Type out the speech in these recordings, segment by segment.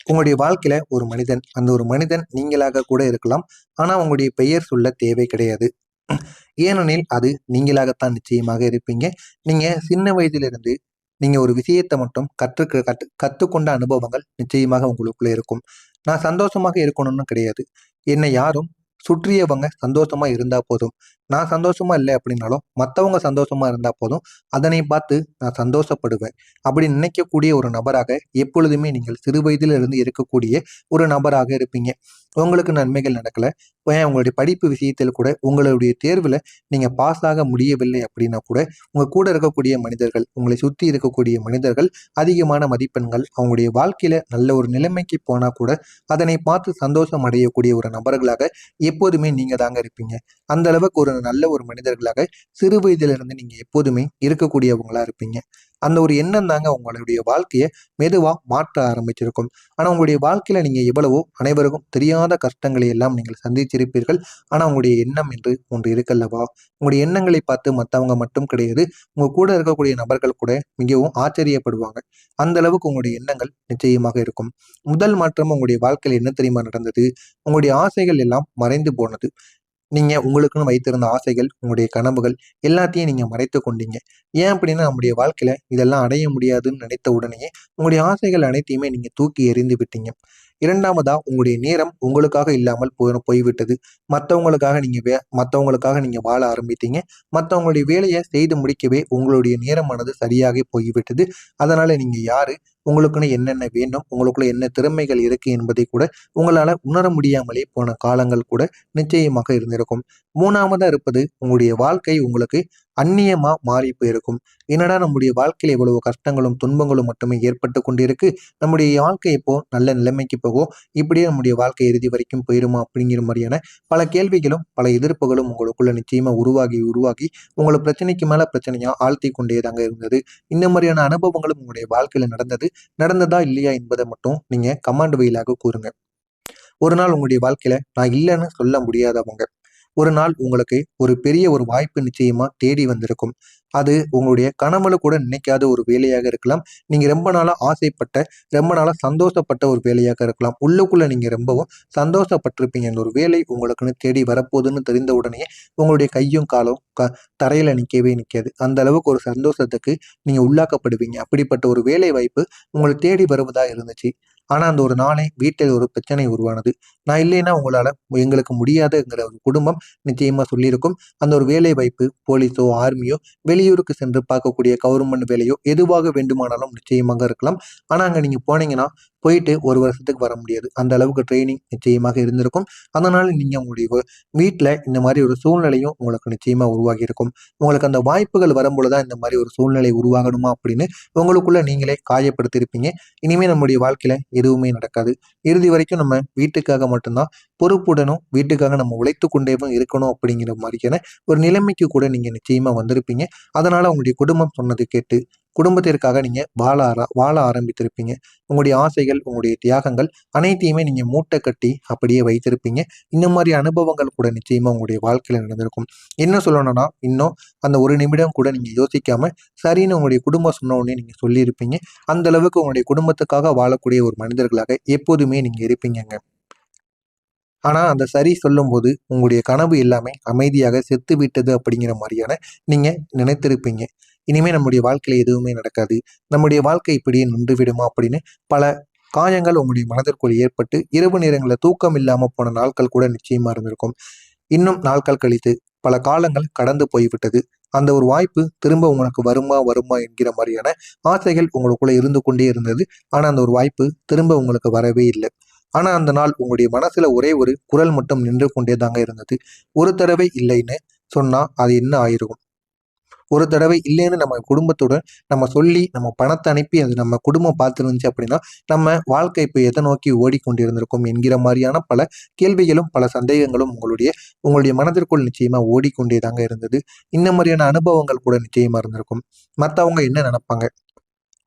உங்களுடைய வாழ்க்கையில ஒரு மனிதன், அந்த ஒரு மனிதன் நீங்களாக கூட இருக்கலாம். ஆனா உங்களுடைய பெயர் சொல்ல தேவை கிடையாது. ஏனெனில் அது நீங்களாகத்தான் நிச்சயமாக இருப்பீங்க. நீங்க சின்ன வயதிலிருந்து நீங்க ஒரு விஷயத்த மட்டும் கத்துக்கொண்ட அனுபவங்கள் நிச்சயமாக உங்களுக்குள்ள இருக்கும். நான் சந்தோஷமாக இருக்கணும்னு கிடையாது. என்னை யாரும் சுற்றியவங்க சந்தோஷமா இருந்தா போதும். நான் சந்தோஷமா இல்லை அப்படின்னாலும் மத்தவங்க சந்தோஷமா இருந்தா போதும். அதனை பார்த்து நான் சந்தோஷப்படுவேன். அப்படி நினைக்கக்கூடிய ஒரு நபராக எப்பொழுதுமே நீங்கள் சிறு வயதிலிருந்து இருக்கக்கூடிய ஒரு நபராக இருப்பீங்க. உங்களுக்கு நன்மைகள் நடக்கல. ஏன் உங்களுடைய படிப்பு விஷயத்தில் கூட உங்களுடைய தேர்வுல நீங்க பாஸ் ஆக முடியவில்லை அப்படின்னா கூட, உங்க கூட இருக்கக்கூடிய மனிதர்கள், உங்களை சுத்தி இருக்கக்கூடிய மனிதர்கள் அதிகமான மதிப்பெண்கள், அவங்களுடைய வாழ்க்கையில நல்ல ஒரு நிலைமைக்கு போனா கூட, அதனை பார்த்து சந்தோஷம் அடையக்கூடிய ஒரு நபர்களாக எப்போதுமே நீங்க தாங்க இருப்பீங்க. அந்த அளவுக்கு ஒரு நல்ல ஒரு மனிதர்களாக சிறு வயதிலிருந்து நீங்க எப்போதுமே இருக்கக்கூடியவங்களா இருப்பீங்க. அந்த ஒரு எண்ணம் தாங்க உங்களுடைய வாழ்க்கைய மெதுவா மாற்ற ஆரம்பிச்சிருக்கும். ஆனா உங்களுடைய வாழ்க்கையில நீங்க எவ்வளவோ அனைவருக்கும் தெரியாத கஷ்டங்களை எல்லாம் நீங்கள் சந்திச்சிருப்பீர்கள். ஆனா உங்களுடைய எண்ணம் என்று ஒன்று இருக்கல்லவா? உங்களுடைய எண்ணங்களை பார்த்து மத்தவங்க மட்டும் கிடையாது, உங்க கூட இருக்கக்கூடிய நபர்கள் கூட மிகவும் ஆச்சரியப்படுவாங்க. அந்த அளவுக்கு உங்களுடைய எண்ணங்கள் நிச்சயமாக இருக்கும். முதல் மாற்றம் உங்களுடைய வாழ்க்கையில என்ன தெரியுமா நடந்தது? உங்களுடைய ஆசைகள் எல்லாம் மறைந்து போனது. நீங்க உங்களுக்குன்னு வைத்திருந்த ஆசைகள், உங்களுடைய கனவுகள் எல்லாத்தையும் நீங்க மறைத்துக் கொண்டீங்க. ஏன் அப்படின்னா, நம்முடைய வாழ்க்கையில இதெல்லாம் அடைய முடியாதுன்னு நினைத்த உடனேயே, உங்களுடைய ஆசைகள் அனைத்தையுமே நீங்க தூக்கி எறிந்து விட்டீங்க. 2வதா உங்களுடைய நேரம் உங்களுக்காக இல்லாமல் போய்விட்டது. மத்தவங்களுக்காக நீங்க வாழ ஆரம்பித்தீங்க. மத்தவங்களுடைய வேலைய செய்து முடிக்கவே உங்களுடைய நேரமானது சரியாக போய்விட்டது. அதனால நீங்க யாரு? உங்களுக்குன்னு என்னென்ன வேண்டும்? உங்களுக்குள்ள என்ன திறமைகள் இருக்கு என்பதை கூட உங்களால உணர முடியாமலே போன காலங்கள் கூட நிச்சயமாக இருந்திருக்கும். 3வதா இருப்பது உங்களுடைய வாழ்க்கை உங்களுக்கு அந்நியமா மாறி போயிருக்கும். என்னடா நம்முடைய வாழ்க்கையில இவ்வளவு கஷ்டங்களும், துன்பங்களும் மட்டுமே ஏற்பட்டு கொண்டிருக்கு. நம்முடைய வாழ்க்கை இப்போ நல்ல நிலைமைக்கு போகும். இப்படியே நம்முடைய வாழ்க்கை இறுதி வரைக்கும் போயிருமா? அப்படிங்கிற மாதிரியான பல கேள்விகளும், பல எதிர்ப்புகளும் உங்களுக்குள்ள நிச்சயமா உருவாகி உங்கள பிரச்சனைக்கு மேல பிரச்சனையா ஆழ்த்திக் கொண்டே தாங்க இருந்தது. இந்த மாதிரியான அனுபவங்களும் உங்களுடைய வாழ்க்கையில நடந்ததா இல்லையா என்பதை மட்டும் நீங்க கமெண்ட் வாயிலாக கூறுங்க. ஒரு நாள் உங்களுடைய வாழ்க்கையில நான் இல்லைன்னு சொல்ல முடியாதவங்க, ஒரு நாள் உங்களுக்கு ஒரு பெரிய ஒரு வாய்ப்பு நிச்சயமா தேடி வந்திருக்கும். அது உங்களுடைய கனவுல கூட நினைக்காத ஒரு வேலையாக இருக்கலாம். நீங்க ரொம்ப நாளா ஆசைப்பட்ட, ரொம்ப நாளா சந்தோஷப்பட்ட ஒரு வேலையாக இருக்கலாம். உள்ளுக்குள்ள நீங்க ரொம்பவும் சந்தோஷப்பட்டிருப்பீங்க. அந்த ஒரு வேலை உங்களுக்குன்னு தேடி வரப்போகுதுன்னு தெரிந்த உடனே உங்களுடைய கையும் காலும் தரையில நிக்கவே நிக்காது. அந்த அளவுக்கு ஒரு சந்தோஷத்துக்கு நீங்க உள்ளாக்கப்படுவீங்க. அப்படிப்பட்ட ஒரு வேலை வாய்ப்பு உங்களை தேடி வருவதா இருந்துச்சு. ஆனா அந்த ஒரு நாளே வீட்டில் ஒரு பிரச்சனை உருவானது. நான் இல்லைன்னா எங்களுக்கு முடியாதுங்கிற ஒரு குடும்பம் நிச்சயமா சொல்லியிருக்கும். அந்த ஒரு வேலை வாய்ப்பு போலீஸோ, ஆர்மியோ, வெளியூருக்கு சென்று பார்க்கக்கூடிய கவர்மெண்ட் வேலையோ எதுவாக வேண்டுமானாலும் நிச்சயமாக இருக்கலாம். ஆனா அங்க நீங்க போனீங்கன்னா, போயிட்டு 1 வருஷத்துக்கு வர முடியாது. அந்த அளவுக்கு ட்ரெய்னிங் நிச்சயமாக இருந்திருக்கும். அதனால நீங்க உங்களுடைய வீட்ல இந்த மாரி ஒரு சூழ்நிலையும் உங்களுக்கு நிச்சயமா உருவாகியிருக்கும். உங்களுக்கு அந்த வாய்ப்புகள் வரும்பொழுது தான் இந்த மாரி ஒரு சூழ்நிலை உருவாகணுமா அப்படின்னு உங்களுக்குள்ள நீங்களே காயப்படுத்தியிருப்பீங்க. இனிமே நம்முடைய வாழ்க்கையில எதுவுமே நடக்காது. இறுதி வரைக்கும் நம்ம வீட்டுக்காக மட்டும்தான் பொறுப்புடனும், வீட்டுக்காக நம்ம உழைத்துக் கொண்டேவும் இருக்கணும் அப்படிங்கிற மாரியான ஒரு நிலைமைக்கு கூட நீங்க நிச்சயமா வந்திருப்பீங்க. அதனால உங்களுடைய குடும்பம் சொன்னதை கேட்டு, குடும்பத்திற்காக நீங்க வாழ ஆரம்பித்திருப்பீங்க. உங்களுடைய ஆசைகள், உங்களுடைய தியாகங்கள் அனைத்தையுமே நீங்க மூட்டை கட்டி அப்படியே வைத்திருப்பீங்க. இந்த மாரி அனுபவங்கள் கூட நிச்சயமா உங்களுடைய வாழ்க்கையில நடந்திருக்கும். என்ன சொல்லணும்னா, இன்னும் அந்த ஒரு நிமிடம் கூட நீங்க யோசிக்காம, சரின்னு உங்களுடைய குடும்பம் சொன்ன உடனே நீங்க சொல்லியிருப்பீங்க. அந்த அளவுக்கு உங்களுடைய குடும்பத்துக்காக வாழக்கூடிய ஒரு மனிதர்களாக எப்போதுமே நீங்க இருப்பீங்கங்க. ஆனா, அந்த சரி சொல்லும்போது, உங்களுடைய கனவு எல்லாமே அமைதியாக செத்து விட்டது அப்படிங்கிற மாரியான நீங்க நினைத்திருப்பீங்க. இனிமே நம்முடைய வாழ்க்கையில எதுவுமே நடக்காது. நம்முடைய வாழ்க்கை இப்படியே நின்று விடுமா அப்படின்னு பல காயங்கள் உங்களுடைய மனதிற்குள் ஏற்பட்டு, இரவு நேரங்கள்ல தூக்கம் இல்லாம போன நாட்கள் கூட நிச்சயமா இருந்திருக்கும். இன்னும் நாட்கள் கழித்து, பல காலங்கள் கடந்து போய்விட்டது. அந்த ஒரு வாய்ப்பு திரும்ப உங்களுக்கு வருமா, வருமா என்கிற மாரியான ஆசைகள் உங்களுக்குள்ள இருந்து கொண்டே இருந்தது. ஆனா, அந்த ஒரு வாய்ப்பு திரும்ப உங்களுக்கு வரவே இல்ல. ஆனா, அந்த நாள் உங்களுடைய மனசுல ஒரே ஒரு குரல் மட்டும் நின்று கொண்டே தாங்க இருந்தது. ஒரு தடவை இல்லைன்னு சொன்னா அது என்ன ஆயிருக்கும்? ஒரு தடவை இல்லைன்னு நம்ம குடும்பத்துடன் நம்ம சொல்லி, நம்ம பணத்த அனுப்பி அது நம்ம குடும்பம் பார்த்துருந்துச்சு அப்படின்னா, நம்ம வாழ்க்கை இப்ப எத நோக்கி ஓடிக்கொண்டிருந்திருக்கும் என்கிற மாரியான பல கேள்விகளும், பல சந்தேகங்களும் உங்களுடைய மனதிற்குள் நிச்சயமா ஓடிக்கொண்டே தாங்க இருந்தது. இந்த மாரியான அனுபவங்கள் கூட நிச்சயமா இருந்திருக்கும். மத்தவங்க என்ன நெனப்பாங்க?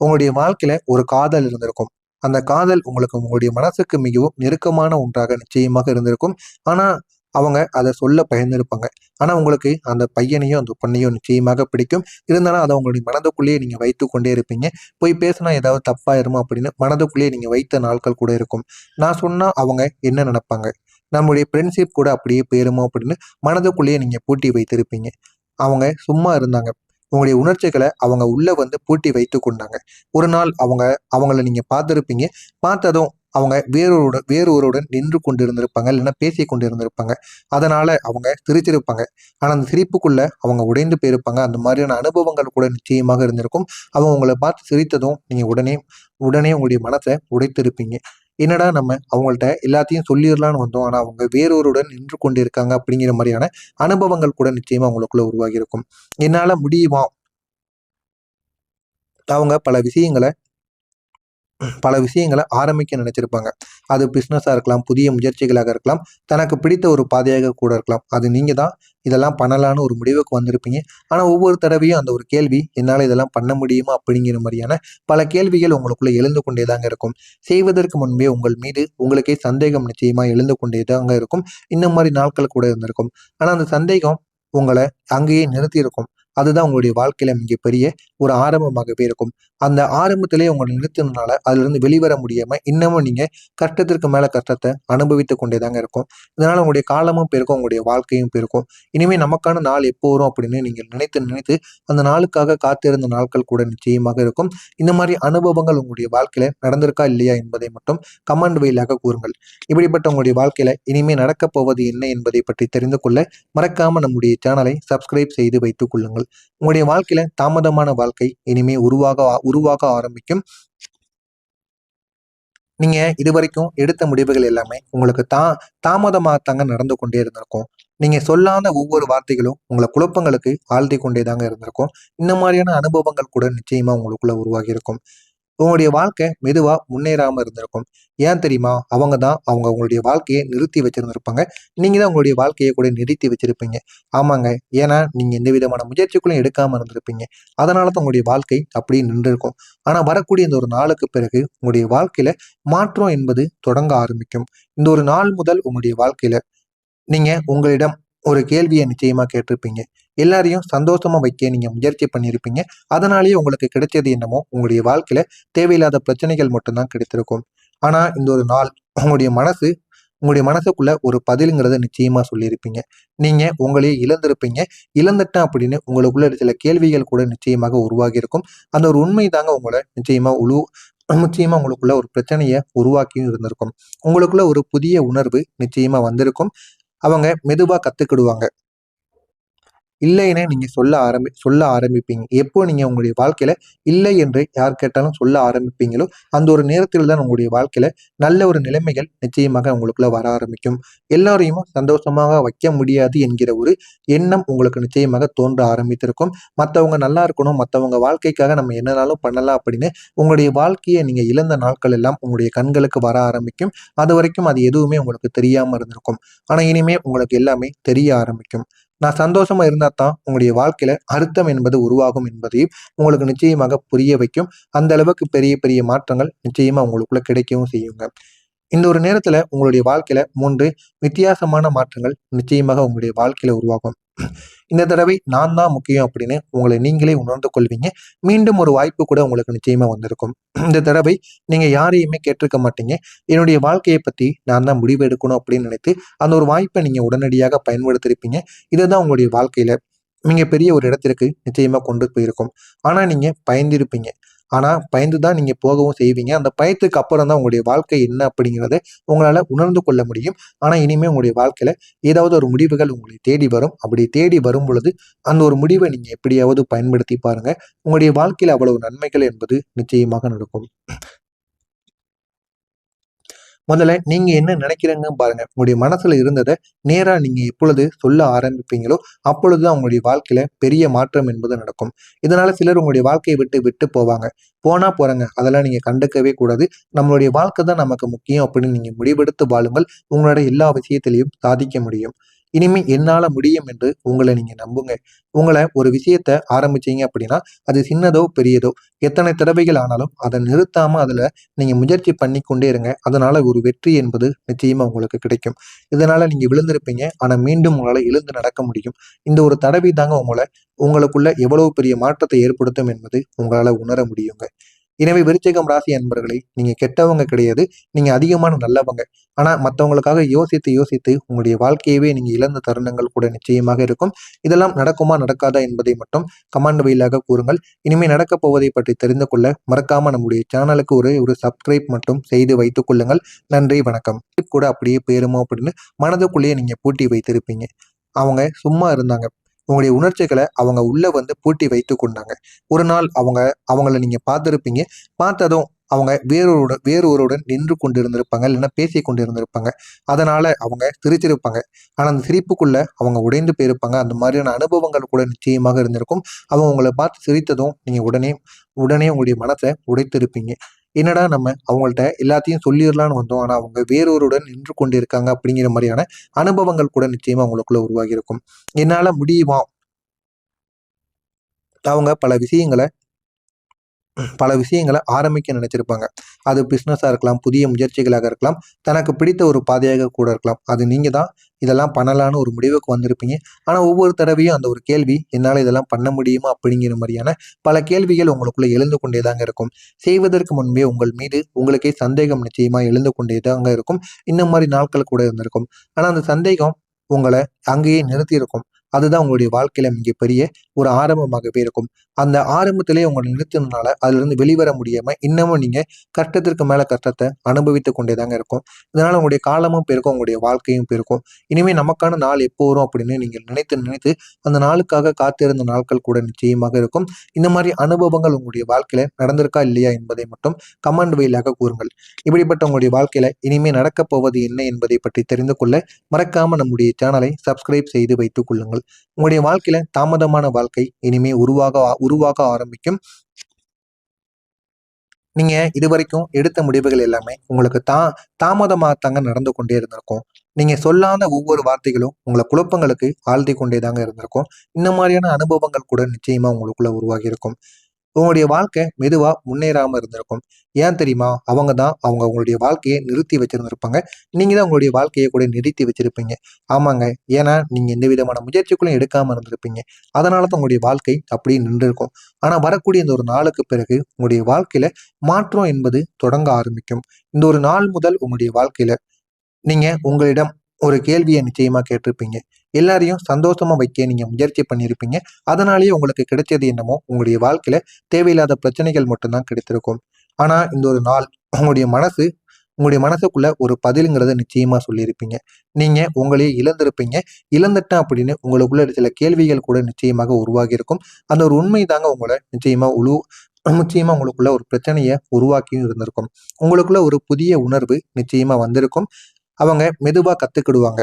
உங்களுடைய வாழ்க்கையில ஒரு காதல் இருந்திருக்கும். அந்த காதல் உங்களுக்கு உங்களுடைய மனசுக்கு மிகவும் நெருக்கமான ஒன்றாக நிச்சயமாக இருந்திருக்கும். ஆனா, அவங்க அதை சொல்ல பயந்திருப்பாங்க. ஆனா உங்களுக்கு அந்த பையனையும் அந்த பொண்ணையும் நிச்சயமாக பிடிக்கும். இருந்தாலும் அதை உங்களுடைய மனதுக்குள்ளேயே நீங்க வைத்துக் கொண்டே இருப்பீங்க. போய் பேசினா ஏதாவது தப்பாயிருமோ அப்படின்னு மனதுக்குள்ளேயே நீங்க வைத்த நாட்கள் கூட இருக்கும். நான் சொன்னா அவங்க என்ன நினைப்பாங்க? நம்முடைய ஃப்ரெண்ட்ஷிப் கூட அப்படியே போயிருமோ அப்படின்னு மனதுக்குள்ளேயே நீங்க பூட்டி வைத்திருப்பீங்க. அவங்க சும்மா இருந்தாங்க. உங்களுடைய உணர்ச்சிகள அவங்க உள்ள வந்து பூட்டி வைத்துக் கொண்டாங்க. ஒரு நாள் அவங்கள நீங்க பார்த்திருப்பீங்க. பார்த்ததும் அவங்க வேறொருவருடன் நின்று கொண்டிருந்திருப்பாங்க. இல்லைன்னா பேசிக் கொண்டிருந்திருப்பாங்க. அதனால அவங்க சிரிச்சிருப்பாங்க. ஆனா அந்த சிரிப்புக்குள்ள அவங்க உடைந்து போயிருப்பாங்க. அந்த மாதிரியான அனுபவங்கள் கூட நிச்சயமாக இருந்திருக்கும். அவங்க உங்கள பார்த்து சிரித்ததும் நீங்க உடனே உடனே உங்களுடைய மனச உடைத்திருப்பீங்க. என்னடா நம்ம அவங்கள்ட்ட எல்லாத்தையும் சொல்லிரலான்னு வந்தோம். ஆனா அவங்க வேறொருவருடன் நின்று கொண்டிருக்காங்க அப்படிங்கிற மாரியான அனுபவங்கள் கூட நிச்சயமா உங்களுக்குள்ள உருவாகியிருக்கும். என்னால முடியுமா? அவங்க பல விஷயங்கள ஆரம்பிக்க நினைச்சிருப்பாங்க. அது பிசினஸா இருக்கலாம், புதிய முயற்சிகளாக இருக்கலாம், தனக்கு பிடித்த ஒரு பாதையாக கூட இருக்கலாம். அது நீங்க தான் இதெல்லாம் பண்ணலான்னு ஒரு முடிவுக்கு வந்திருப்பீங்க. ஆனா ஒவ்வொரு தடவையும் அந்த ஒரு கேள்வி, என்னால இதெல்லாம் பண்ண முடியுமா? அப்படிங்கிற மாரியான பல கேள்விகள் உங்களுக்குள்ள எழுந்து கொண்டே தாங்க இருக்கும். செய்வதற்கு முன்பே உங்கள் மீது உங்களுக்கே சந்தேகம் நிச்சயமா எழுந்து கொண்டே தாங்க இருக்கும். இந்த மாரி நாட்கள் கூட இருந்திருக்கும். ஆனா அந்த சந்தேகம் உங்கள அங்கேயே நிறுத்தியிருக்கும். அதுதான் உங்களுடைய வாழ்க்கையில மிகப்பெரிய ஒரு ஆரம்பமாகவே இருக்கும். அந்த ஆரம்பத்திலேயே உங்கள நிறுத்தினனால, அதிலிருந்து வெளிவர முடியாம, இன்னமும் நீங்க கஷ்டத்திற்கு மேல கஷ்டத்த அனுபவித்துக் கொண்டே தாங்க இருக்கும். இதனால உங்களுடைய காலமும் போயிருக்கும், உங்களுடைய வாழ்க்கையும் போயிருக்கும். இனிமே நமக்கான நாள் எப்போ வரும் அப்படின்னு நீங்க நினைத்து நினைத்து அந்த நாளுக்காக காத்திருந்த நாட்கள் கூட நிச்சயமாக இருக்கும். இந்த மாரி அனுபவங்கள் உங்களுடைய வாழ்க்கையில நடந்திருக்கா இல்லையா என்பதை மட்டும் கமெண்ட் வாயிலாக கூறுங்கள். இப்படிப்பட்ட உங்களுடைய வாழ்க்கையில இனிமே நடக்கப் போவது என்ன என்பதை பற்றி தெரிந்து கொள்ள மறக்காம நம்முடைய சேனலை சப்ஸ்கிரைப் செய்து வைத்துக் கொள்ளுங்கள். உங்களுடைய வாழ்க்கையில தாமதமான வாழ்க்கை இனிமே உருவாக ஆரம்பிக்கும். நீங்க இதுவரைக்கும் எடுத்த முடிவுகள் எல்லாமே உங்களுக்கு தாமதமாகத்தாங்க நடந்து கொண்டே இருந்திருக்கும். நீங்க சொல்லாத ஒவ்வொரு வார்த்தைகளும் உங்கள குழப்பங்களுக்கு ஆழ்த்திக் கொண்டே தாங்க இருந்திருக்கும். இந்த மாதிரியான அனுபவங்கள் கூட நிச்சயமா உங்களுக்குள்ள உருவாகி இருக்கும். உங்களுடைய வாழ்க்கை மெதுவா முன்னேறாம இருந்திருக்கும். ஏன் தெரியுமா? அவங்க உங்களுடைய வாழ்க்கைய நிறுத்தி வச்சிருந்திருப்பாங்க. நீங்க தான் உங்களுடைய வாழ்க்கைய கூட நிறுத்தி வச்சிருப்பீங்க. ஆமாங்க. ஏன்னா, நீங்க எந்த விதமான முயற்சிகளும் எடுக்காம இருந்திருப்பீங்க. அதனால தான் உங்களுடைய வாழ்க்கை அப்படியே நின்றிருக்கும். ஆனா வரக்கூடிய இந்த ஒரு நாளுக்கு பிறகு உங்களுடைய வாழ்க்கையில மாற்றம் என்பது தொடங்க ஆரம்பிக்கும். இந்த ஒரு நாள் முதல் உங்களுடைய வாழ்க்கையில நீங்க உங்களிடம் ஒரு கேள்விய நிச்சயமா கேட்டிருப்பீங்க. எல்லாரையும் சந்தோஷமா வைக்க நீங்க முயற்சி பண்ணியிருப்பீங்க. அதனாலேயே உங்களுக்கு கிடைச்சது என்னமோ, உங்களுடைய வாழ்க்கையில தேவையில்லாத பிரச்சனைகள் மட்டும் தான் கிடைத்திருக்கும். ஆனா, இந்த ஒரு நாள் உங்களுடைய மனசு உங்களுடைய மனசுக்குள்ள ஒரு பதிலுங்கிறத நிச்சயமா சொல்லியிருப்பீங்க. நீங்க உங்களையே இழந்திருப்பீங்க. இழந்துட்டேன் அப்படின்னு உங்களுக்குள்ள சில கேள்விகள் கூட நிச்சயமாக உருவாகியிருக்கும். அந்த ஒரு உண்மை தாங்க உங்கள நிச்சயமா உங்களுக்குள்ள ஒரு பிரச்சனைய உருவாக்கியும் இருந்திருக்கும். உங்களுக்குள்ள ஒரு புதிய உணர்வு நிச்சயமா வந்திருக்கும். அவங்க மெதுவா கத்துக்கிடுவாங்க. இல்லைன்னே நீங்க சொல்ல ஆரம்பிப்பீங்க. எப்போ நீங்க உங்களுடைய வாழ்க்கையில இல்லை என்று யார் கேட்டாலும் சொல்ல ஆரம்பிப்பீங்களோ, அந்த ஒரு நேரத்தில் தான் உங்களுடைய வாழ்க்கையில நல்ல ஒரு நிலைமைகள் நிச்சயமாக உங்களுக்குள்ள வர ஆரம்பிக்கும். எல்லாரையும் சந்தோஷமாக வைக்க முடியாது என்கிற ஒரு எண்ணம் உங்களுக்கு நிச்சயமாக தோன்ற ஆரம்பித்திருக்கும். மத்தவங்க நல்லா இருக்கணும், மத்தவங்க வாழ்க்கைக்காக நம்ம என்னனாலும் பண்ணலாம் அப்படின்னு உங்களுடைய வாழ்க்கைய நீங்க இழந்த நாட்கள் எல்லாம் உங்களுடைய கண்களுக்கு வர ஆரம்பிக்கும். அதுவரைக்கும் அது எதுவுமே உங்களுக்கு தெரியாம இருந்திருக்கும். ஆனா இனிமே உங்களுக்கு எல்லாமே தெரிய ஆரம்பிக்கும். நான் சந்தோஷமா இருந்தா தான் உங்களுடைய வாழ்க்கையில அர்த்தம் என்பது உருவாகும் என்பதையும் உங்களுக்கு நிச்சயமாக புரிய வைக்கும். அந்த அளவுக்கு பெரிய பெரிய மாற்றங்கள் நிச்சயமா உங்களுக்குள்ள கிடைக்கவும் செய்யுங்க. இந்த ஒரு நேரத்துல உங்களுடைய வாழ்க்கையில 3 வித்தியாசமான மாற்றங்கள் நிச்சயமாக உங்களுடைய வாழ்க்கையில உருவாகும். இந்த தடவை நான் தான் முக்கியம் அப்படின்னு உங்களை நீங்களே உணர்ந்து கொள்வீங்க. மீண்டும் ஒரு வாய்ப்பு கூட உங்களுக்கு நிச்சயமா வந்திருக்கும். இந்த தடவை நீங்க யாரையுமே கேட்டிருக்க மாட்டீங்க. என்னுடைய வாழ்க்கையை பத்தி நான் தான் முடிவு எடுக்கணும் அப்படின்னு நினைத்து அந்த ஒரு வாய்ப்பை நீங்க உடனடியாக பயன்படுத்தியிருப்பீங்க. இதுதான் உங்களுடைய வாழ்க்கையில மிகப்பெரிய ஒரு இடத்திற்கு நிச்சயமா கொண்டு போயிருக்கும். ஆனா நீங்க பயந்திருப்பீங்க. ஆனா பயந்து தான் நீங்க போகவும் செய்வீங்க. அந்த பயத்துக்கு அப்புறம் தான் உங்களுடைய வாழ்க்கை என்ன அப்படிங்கிறத உங்களால உணர்ந்து கொள்ள முடியும். ஆனா இனிமே உங்களுடைய வாழ்க்கையில ஏதாவது ஒரு முடிவுகள் உங்களை தேடி வரும். அப்படி தேடி வரும் பொழுது அந்த ஒரு முடிவை நீங்க எப்படியாவது பயன்படுத்தி பாருங்க. உங்களுடைய வாழ்க்கையில அவ்வளவு நன்மைகள் என்பது நிச்சயமாக நடக்கும். முதல்ல நீங்க என்ன நினைக்கிறீங்கன்னு பாருங்க. உங்களுடைய மனசுல இருந்தத நேரா நீங்க எப்பொழுது சொல்ல ஆரம்பிப்பீங்களோ, அப்பொழுதுதான் உங்களுடைய வாழ்க்கையில பெரிய மாற்றம் என்பது நடக்கும். இதனால சிலர் உங்களுடைய வாழ்க்கைய விட்டு விட்டு போவாங்க. போனா போறாங்க. அதெல்லாம் நீங்க கண்டுக்கவே கூடாது. நம்மளுடைய வாழ்க்கை தான் நமக்கு முக்கியம் அப்படின்னு நீங்க முடிவெடுத்து வாழுங்கள். உங்களோட எல்லா விஷயத்திலயும் சாதிக்க முடியும். இனிமே என்னால முடியும் என்று உங்களை நீங்க நம்புங்க. உங்களை ஒரு விஷயத்த ஆரம்பிச்சீங்க அப்படின்னா, அது சின்னதோ, பெரியதோ எத்தனை தடவைகள் ஆனாலும் அத நிறுத்தாம அதுல நீங்க முயற்சி பண்ணிக்கொண்டே இருங்க. அதனால ஒரு வெற்றி என்பது நிச்சயமா உங்களுக்கு கிடைக்கும். இதனால நீங்க விழுந்திருப்பீங்க. ஆனா மீண்டும் உங்களால எழுந்து நடக்க முடியும். இந்த ஒரு தடவை தாங்க உங்களுக்குள்ள எவ்வளவு பெரிய மாற்றத்தை ஏற்படுத்தும் என்பது உங்களால உணர முடியுங்க. எனவே விருச்சிகம் ராசி அன்பர்களே, நீங்க கெட்டவங்க கிடையாது. நீங்க அதிகமான நல்லவங்க. ஆனா மத்தவங்களுக்காக யோசித்து, யோசித்து உங்களுடைய வாழ்க்கையவே நீங்க இழந்த தருணங்கள் கூட நிச்சயமாக இருக்கும். இதெல்லாம் நடக்குமா, நடக்காதா என்பதை மட்டும் கமெண்ட் வாயிலாக கூறுங்கள். இனிமே நடக்கப் போவதை பற்றி தெரிந்து கொள்ள மறக்காம நம்முடைய சேனலுக்கு ஒரு சப்ஸ்கிரைப் மட்டும் செய்து வைத்துக் கொள்ளுங்கள். நன்றி, வணக்கம். கூட அப்படியே போயிருமோ அப்படின்னு மனதுக்குள்ளேயே நீங்க பூட்டி வைத்திருப்பீங்க. அவங்க சும்மா இருந்தாங்க. உங்களுடைய உணர்ச்சிகள அவங்க உள்ள வந்து பூட்டி வைத்துக் கொண்டாங்க. ஒரு நாள் அவங்கள நீங்க பார்த்திருப்பீங்க. பார்த்ததும் அவங்க வேறொருவருடன் நின்று கொண்டிருந்திருப்பாங்க. இல்லைன்னா பேசிக் கொண்டிருந்திருப்பாங்க. அதனால அவங்க சிரிச்சிருப்பாங்க. ஆனா அந்த சிரிப்புக்குள்ள அவங்க உடைந்து போயிருப்பாங்க. அந்த மாதிரியான அனுபவங்கள் கூட நிச்சயமாக இருந்திருக்கும். அவங்க உங்கள பார்த்து சிரித்ததும் நீங்க உடனே உடனே உங்களுடைய மனச உடைத்திருப்பீங்க. என்னடா நம்ம அவங்கள்ட்ட எல்லாத்தையும் சொல்லிறலாம்னு வந்தோம். ஆனா அவங்க வேறொருவருடன் நின்று கொண்டிருக்காங்க அப்படிங்கிற மாரியான அனுபவங்கள் கூட நிச்சயமா உங்களுக்குள்ள உருவாகி இருக்கும். என்னால முடியுமா? அவங்க பல விஷயங்கள ஆரம்பிக்க நினைச்சிருப்பாங்க. அது பிசினஸா இருக்கலாம், புதிய முயற்சிகளாக இருக்கலாம், தனக்கு பிடித்த ஒரு பாதையாக கூட இருக்கலாம். அது நீங்க தான் இதெல்லாம் பண்ணலான்னு ஒரு முடிவுக்கு வந்திருப்பீங்க. ஆனா ஒவ்வொரு தடவையும் அந்த ஒரு கேள்வி, என்னால இதெல்லாம் பண்ண முடியுமா? அப்படிங்கிற மாரியான பல கேள்விகள் உங்களுக்குள்ள எழுந்து கொண்டே தாங்க இருக்கும். செய்வதற்கு முன்பே உங்கள் மீது உங்களுக்கே சந்தேகம் நிச்சயமா எழுந்து கொண்டே தாங்க இருக்கும். இந்த மாரி நாட்கள் கூட இருந்திருக்கும். ஆனா அந்த சந்தேகம் உங்கள அங்கேயே நிறுத்தியிருக்கும். அதுதான் உங்களுடைய வாழ்க்கையில மிகப்பெரிய ஒரு ஆரம்பமாகவே இருக்கும். அந்த ஆரம்பத்திலேயே உங்கள நிறுத்தினனால அதிலிருந்து வெளிவர முடியாம இன்னமும் நீங்க கஷ்டத்திற்கு மேல கஷ்டத்த அனுபவித்துக் கொண்டே தாங்க இருக்கும். இதனால உங்களுடைய காலமும் போயிருக்கும், உங்களுடைய வாழ்க்கையும் போயிருக்கும். இனிமே நமக்கான நாள் எப்போ வரும் அப்படின்னு நீங்க நினைத்து நினைத்து அந்த நாளுக்காக காத்திருந்த நாட்கள் கூட நிச்சயமாக இருக்கும். இந்த மாதிரி அனுபவங்கள் உங்களுடைய வாழ்க்கையில நடந்திருக்கா இல்லையா என்பதை மட்டும் கமெண்ட் வாயிலாக கூறுங்கள். இப்படிப்பட்ட உங்களுடைய வாழ்க்கையில இனிமே நடக்கப் போவது என்ன என்பதை பற்றி தெரிந்து கொள்ள மறக்காம நம்முடைய சேனலை சப்ஸ்கிரைப் செய்து வைத்துக் கொள்ளுங்கள். உங்களுடைய வாழ்க்கையில தாமதமான வாழ்க்கை இனிமே உருவாக ஆரம்பிக்கும். நீங்க இதுவரைக்கும் எடுத்த முடிவுகள் எல்லாமே உங்களுக்கு தாமதமாகத்தாங்க நடந்து கொண்டே இருந்திருக்கும். நீங்க சொல்லாத ஒவ்வொரு வார்த்தைகளும் உங்களை குழப்பங்களுக்கு ஆழ்த்தி கொண்டே தாங்க இருந்திருக்கும். இந்த மாதிரியான அனுபவங்கள் கூட நிச்சயமா உங்களுக்குள்ள உருவாகி இருக்கும். உங்களுடைய வாழ்க்கை மெதுவா முன்னேறாம இருந்திருக்கும். ஏன் தெரியுமா? அவங்க உங்களுடைய வாழ்க்கையை நிறுத்தி வச்சிருந்திருப்பாங்க. நீங்க தான் உங்களுடைய வாழ்க்கையை கூட நிறுத்தி வச்சிருப்பீங்க. ஆமாங்க. ஏன்னா நீங்க எந்த விதமான முயற்சிகளும் எடுக்காம இருந்திருப்பீங்க. அதனால தான் உங்களுடைய வாழ்க்கை அப்படியே நின்றிருக்கும். ஆனா வரக்கூடிய இந்த ஒரு நாளுக்கு பிறகு உங்களுடைய வாழ்க்கையில மாற்றம் என்பது தொடங்க ஆரம்பிக்கும். இந்த ஒரு நாள் முதல் உங்களுடைய வாழ்க்கையில நீங்க உங்களிடம் ஒரு கேள்விய நிச்சயமா கேட்டிருப்பீங்க. எல்லாரையும் சந்தோஷமா வைக்க நீங்க முயற்சி பண்ணியிருப்பீங்க. அதனாலேயே உங்களுக்கு கிடைச்சது என்னமோ, உங்களுடைய வாழ்க்கையில தேவையில்லாத பிரச்சனைகள் மட்டும் தான் கிடைத்திருக்கும். ஆனா இந்த ஒரு நாள் உங்களுடைய மனசு உங்களுடைய மனசுக்குள்ள ஒரு பதிலுங்கிறத நிச்சயமா சொல்லியிருப்பீங்க. நீங்க உங்களையே இழந்திருப்பீங்க. இழந்துட்டேன் அப்படின்னு உங்களுக்குள்ள சில கேள்விகள் கூட நிச்சயமாக உருவாகி இருக்கும். அந்த ஒரு உண்மை தாங்க நிச்சயமா உங்களுக்குள்ள ஒரு பிரச்சனைய உருவாக்கியும் இருந்திருக்கும். உங்களுக்குள்ள ஒரு புதிய உணர்வு நிச்சயமா வந்திருக்கும். அவங்க மெதுவா கத்துக்கிடுவாங்க.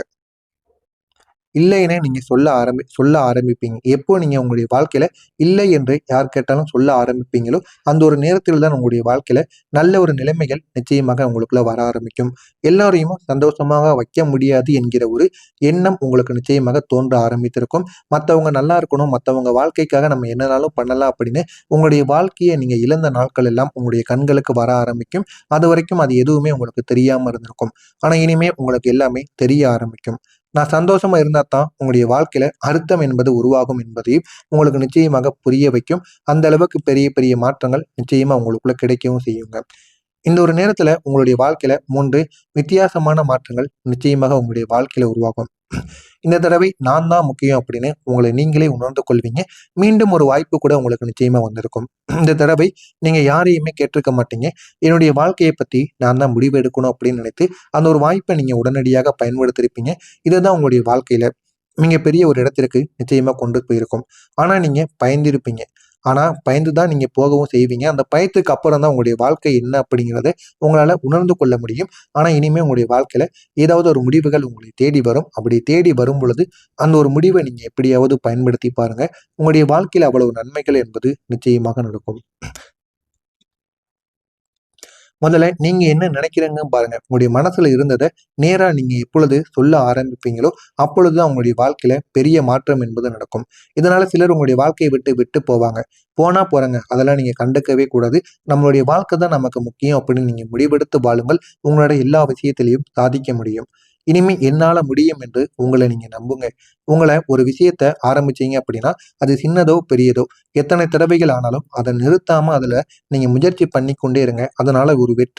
இல்லைன்னே நீங்க சொல்ல ஆரம்பிப்பீங்க. எப்போ நீங்க உங்களுடைய வாழ்க்கையில இல்லை என்று யார் கேட்டாலும் சொல்ல ஆரம்பிப்பீங்களோ, அந்த ஒரு நேரத்தில் தான் உங்களுடைய வாழ்க்கையில நல்ல ஒரு நிலைமைகள் நிச்சயமாக உங்களுக்குள்ள வர ஆரம்பிக்கும். எல்லாரையும் சந்தோஷமாக வைக்க முடியாது என்கிற ஒரு எண்ணம் உங்களுக்கு நிச்சயமாக தோன்ற ஆரம்பித்திருக்கும். மத்தவங்க நல்லா இருக்கணும், மத்தவங்க வாழ்க்கைக்காக நம்ம என்னனாலும் பண்ணலாம் அப்படின்னு உங்களுடைய வாழ்க்கைய நீங்க இழந்த நாட்கள் எல்லாம் உங்களுடைய கண்களுக்கு வர ஆரம்பிக்கும். அதுவரைக்கும் அது எதுவுமே உங்களுக்கு தெரியாம இருந்திருக்கும். ஆனா இனிமே உங்களுக்கு எல்லாமே தெரிய ஆரம்பிக்கும். நான் சந்தோஷமா இருந்தா தான் உங்களுடைய வாழ்க்கையில அர்த்தம் என்பது உருவாகும் என்பதையும் உங்களுக்கு நிச்சயமாக புரிய வைக்கும். அந்த அளவுக்கு பெரிய பெரிய மாற்றங்கள் நிச்சயமா உங்களுக்குள்ள கிடைக்கவும் செய்யுங்க. இந்த ஒரு நேரத்துல உங்களுடைய வாழ்க்கையில 3 வித்தியாசமான மாற்றங்கள் நிச்சயமாக உங்களுடைய வாழ்க்கையில உருவாகும். இந்த தடவை நான் தான் முக்கியம் அப்படின்னு உங்களை நீங்களே உணர்ந்து கொள்வீங்க. மீண்டும் ஒரு வாய்ப்பு கூட உங்களுக்கு நிச்சயமா வந்திருக்கும். இந்த தடவை நீங்க யாரையுமே கேட்டிருக்க மாட்டீங்க. என்னுடைய வாழ்க்கையை பத்தி நான் தான் முடிவு எடுக்கணும் அப்படின்னு நினைத்து அந்த ஒரு வாய்ப்பை நீங்க உடனடியாக பயன்படுத்தியிருப்பீங்க. இதுதான் உங்களுடைய வாழ்க்கையில மிகப்பெரிய ஒரு இடத்திற்கு நிச்சயமா கொண்டு போயிருக்கும். ஆனா நீங்க பயந்திருப்பீங்க. ஆனா பயந்து தான் நீங்க போகவும் செய்வீங்க. அந்த பயத்துக்கு அப்புறம் தான் உங்களுடைய வாழ்க்கை என்ன அப்படிங்கிறத உங்களால உணர்ந்து கொள்ள முடியும். ஆனா இனிமே உங்களுடைய வாழ்க்கையில ஏதாவது ஒரு முடிவுகள் உங்களை தேடி வரும். அப்படி தேடி வரும் பொழுது அந்த ஒரு முடிவை நீங்க எப்படியாவது பயன்படுத்தி பாருங்க. உங்களுடைய வாழ்க்கையில அவ்வளவு நன்மைகள் என்பது நிச்சயமாக நடக்கும். முதல்ல நீங்க என்ன நினைக்கிறீங்கன்னு பாருங்க. உங்களுடைய மனசுல இருந்ததை நேரா நீங்க எப்பொழுது சொல்ல ஆரம்பிப்பீங்களோ, அப்பொழுதுதான் உங்களுடைய வாழ்க்கையில பெரிய மாற்றம் என்பது நடக்கும். இதனால சிலர் உங்களுடைய வாழ்க்கையை விட்டு விட்டு போவாங்க. போனா போறாங்க. அதெல்லாம் நீங்க கண்டுக்கவே கூடாது. நம்மளுடைய வாழ்க்கை தான் நமக்கு முக்கியம் அப்படின்னு நீங்க முடிவெடுத்து வாழுங்கள். உங்களோட எல்லா விஷயத்திலையும் சாதிக்க முடியும். இனிமே என்னால முடியும் என்று உங்கள நீங்க நம்புங்க. உங்கள ஒரு விஷயத்த ஆரம்பிச்சீங்க அப்படின்னா, அது சின்னதோ, பெரியதோ எத்தனை தடவைகள் ஆனாலும் அத நிறுத்தாம அதுல நீங்க முயற்சி பண்ணிக்கொண்டே இருங்க. அதனால ஒரு வெற்றி